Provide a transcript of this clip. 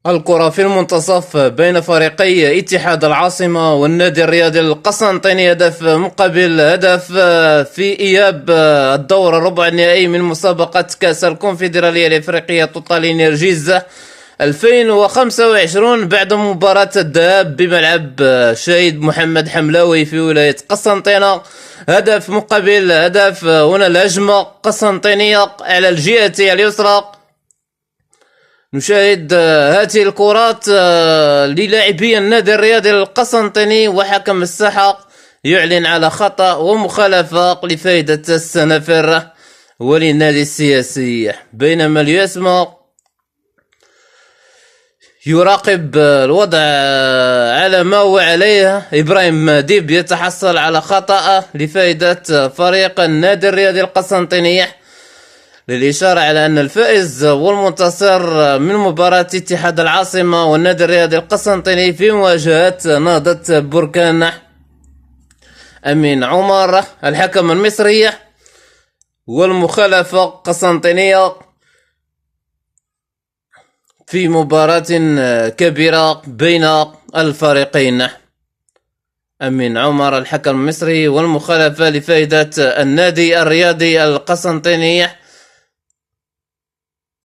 الكرة في المنتصف بين فريقي اتحاد العاصمة والنادي الرياضي القسنطيني، هدف مقابل هدف في إياب الدور الربع النهائي من مسابقة كأس الكونفدرالية الإفريقية توتال إنرجيز 2025 بعد مباراة الذهاب بملعب شهيد محمد حملاوي في ولاية قسنطينة. هدف مقابل هدف. هنا الهجمة قسنطينية على الجهة اليسرى. نشاهد هذه الكرات للاعبي النادي الرياضي القسنطيني، وحكم الساحة يعلن على خطأ ومخالفة لفائدة السنافر وللنادي السياسي، بينما الياسمة يراقب الوضع على ما هو عليه. إبراهيم ديب يتحصل على خطأ لفائدة فريق النادي الرياضي القسنطيني، للإشارة على أن الفائز والمنتصر من مباراة اتحاد العاصمة والنادي الرياضي القسنطيني في مواجهة نهضة بركان أمين عمر الحكم المصري، والمخالفة قسنطينية في مباراة كبيرة بين الفريقين. أمين عمر الحكم المصري، والمخالفة لفائدة النادي الرياضي القسنطيني